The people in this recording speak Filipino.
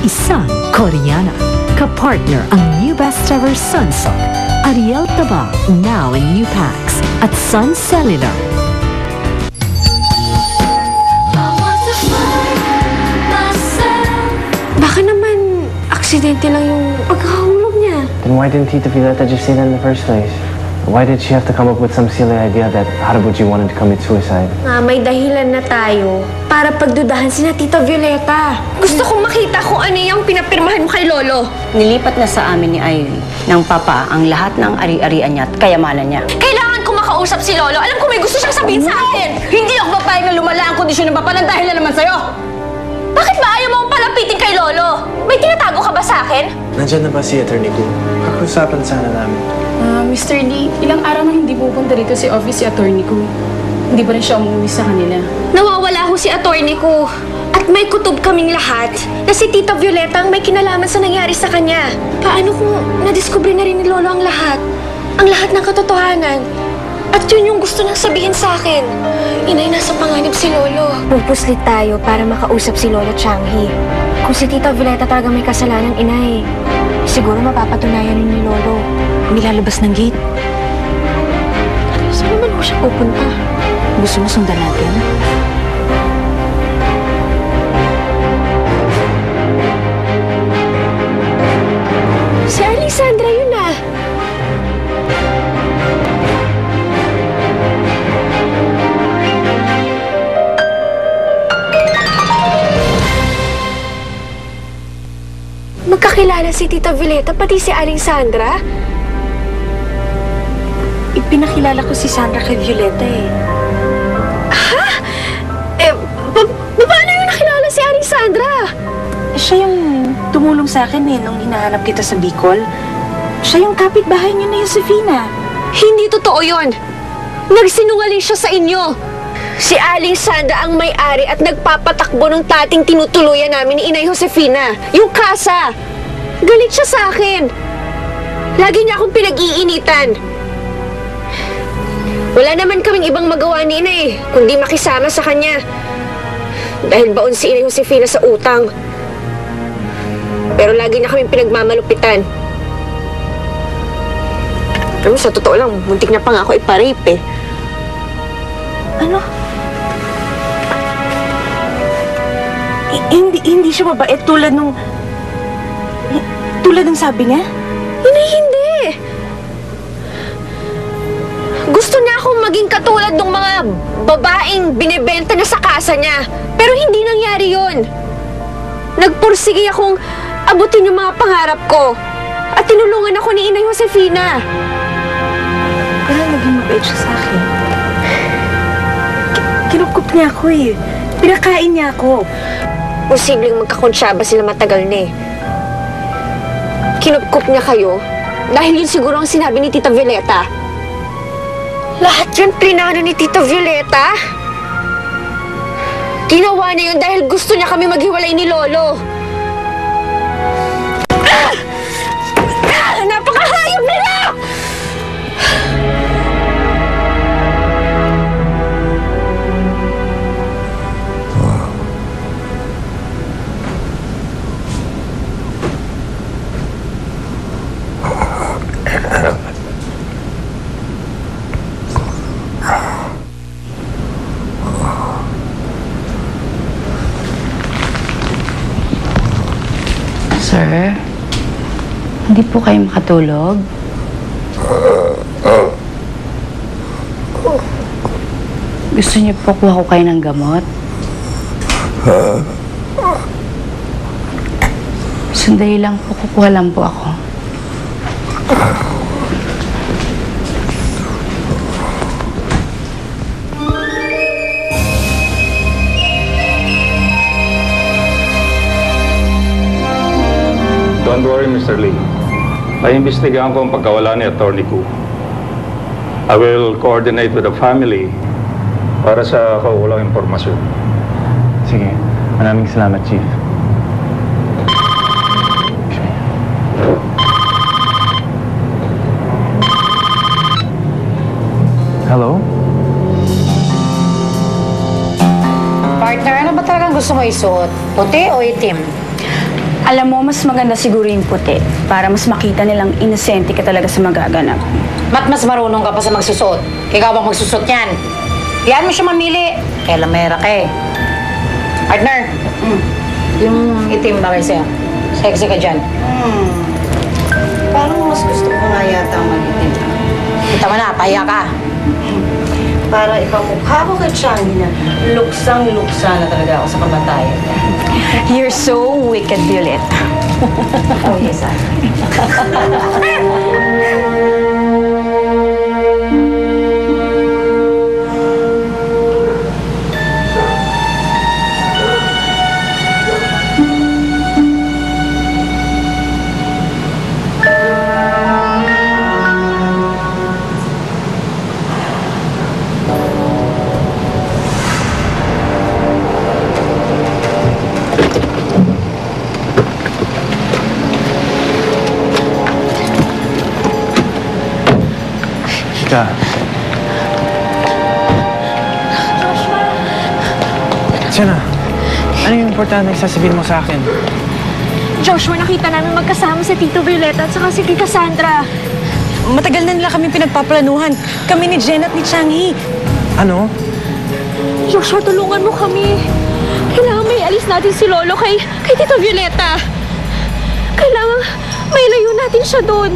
isang Koreana. Kapartner ang new best-ever Sunsilk, Ariel Taba, now in new packs at Sun Cellular. Baka naman aksidente lang yung pagkahulog niya. Then why didn't Tita Violeta just say that in the first place? Why did she have to come up with some silly idea that Harabuji wanted to commit suicide? May dahilan na tayo para pagdudahan si Tita Violeta. Gusto kong makita kung ano yung pinapirmahan mo kay Lolo. Nilipat na sa amin ni Irene ng papa ang lahat ng ari-arian niya at kayamanan niya. Kailangan ko makausap si Lolo. Alam ko may gusto siyang sabihin sa akin. Hindi ako papayag na lumala ang kondisyon ng papa ng dahil na naman sa'yo! Bakit ba ayaw mo akong palapitin kay Lolo? May tinatago ka ba sa akin? Nandiyan na ba si Attorney Gu? Kakusapan sana namin. Mr. Lee, ilang araw na hindi pupunta rito si office si attorney ko. Hindi pa rin siya umuwi sa kanila. Nawawala ho si attorney ko. At may kutob kaming lahat na si Tita Violeta ang may kinalaman sa nangyari sa kanya. Paano kung nadiskubre na rin ni Lolo ang lahat? Ang lahat ng katotohanan. At yun yung gusto nang sabihin sa akin. Inay, nasa panganib si Lolo. Pupuslit tayo para makausap si Lolo Changhi. Kung si Tita Violeta talaga may kasalanan, Inay, siguro mapapatunayan ni Lolo. Nilalabas ng gate. Saan naman ho siya pupunta? Gusto mo sundan natin? Si Alexandra yun ah. Magkakilala si Tita Violeta, pati si Aling Sandra. Ipinakilala ko si Sandra kay Violeta eh. Ha? Paano yung nakilala si Aling Sandra? Siya yung tumulong sa akin eh nung hinahanap kita sa Bicol. Siya yung kapitbahay niyo na Josefina. Hindi totoo yon. Nagsinungaling siya sa inyo. Si Aling Sandra ang may-ari at nagpapatakbo ng dating tinutuluyan namin ni Inay Josefina. Yung kasa. Galit siya sa akin. Lagi niya akong pinag-iinitan. Wala naman kaming ibang magawa ni Inay, kundi makisama sa kanya. Dahil baon si Inay Josefina sa utang. Pero lagi niya kaming pinagmamalupitan. Pero sa totoo lang, muntik na pa nga ako iparape eh. Ano? Hindi siya mabait tulad nung sabi niya? Hindi. Gusto niya akong maging katulad ng mga babaeng binibenta niya sa kasa niya. Pero hindi nangyari yun. Nagpursige akong abutin yung mga pangarap ko. At tinulungan ako ni Inay Josefina. Kaya naging mabait siya sa akin. Kinukup niya ako eh. Pinakain niya ako. Posibleng magkakonsyaba sila matagal na eh. Kinupkup niya kayo dahil yun siguro ang sinabi ni Tita Violeta. Lahat yun plinano ni Tita Violeta. Ginawa niya yun dahil gusto niya kami maghiwalay ni Lolo. Napakahayop nila! Sir, hindi po kayo makatulog? Gusto niyo po kuha ko kayo ng gamot? Sandali lang po, kukuha lang po ako. Don't worry, Mr. Lee. Paimbestigahan ko ang pagkawala ni Atty. Gu. I will coordinate with the family para sa kaukulang impormasyon. Sige, maraming salamat, Chief. Hello? Partner, ano ba talagang gusto mo isuot? Puti o itim? Alam mo, mas maganda siguro yung puti para mas makita nilang inosente ka talaga sa magaganap. Mas marunong ka pa sa magsusot. Ikaw ang magsusot yan. Diyan mo siya mamili. Kaya lamera ka eh. Partner, yung itim bagay sa'yo. Sexy ka dyan. Parang mas gusto ko nga yata mag-itim. Kita mo na, pahiya ka. Para ipamukha ko kay Changi na luksang-luksa na talaga ako sa kamatayan. You're so wicked, Violet. Oh, yes, Chika. Sienna, ano yung importante sasabihin mo sa akin? Joshua, nakita namin magkasama si Tito Violeta at saka si Tita Sandra. Matagal na nila kami pinagpaplanuhan. Kami ni Jen at ni Changi. Ano? Joshua, tulungan mo kami. Kailangan may alis natin si Lolo kay Tita Violeta. Kailangan may layo natin siya doon.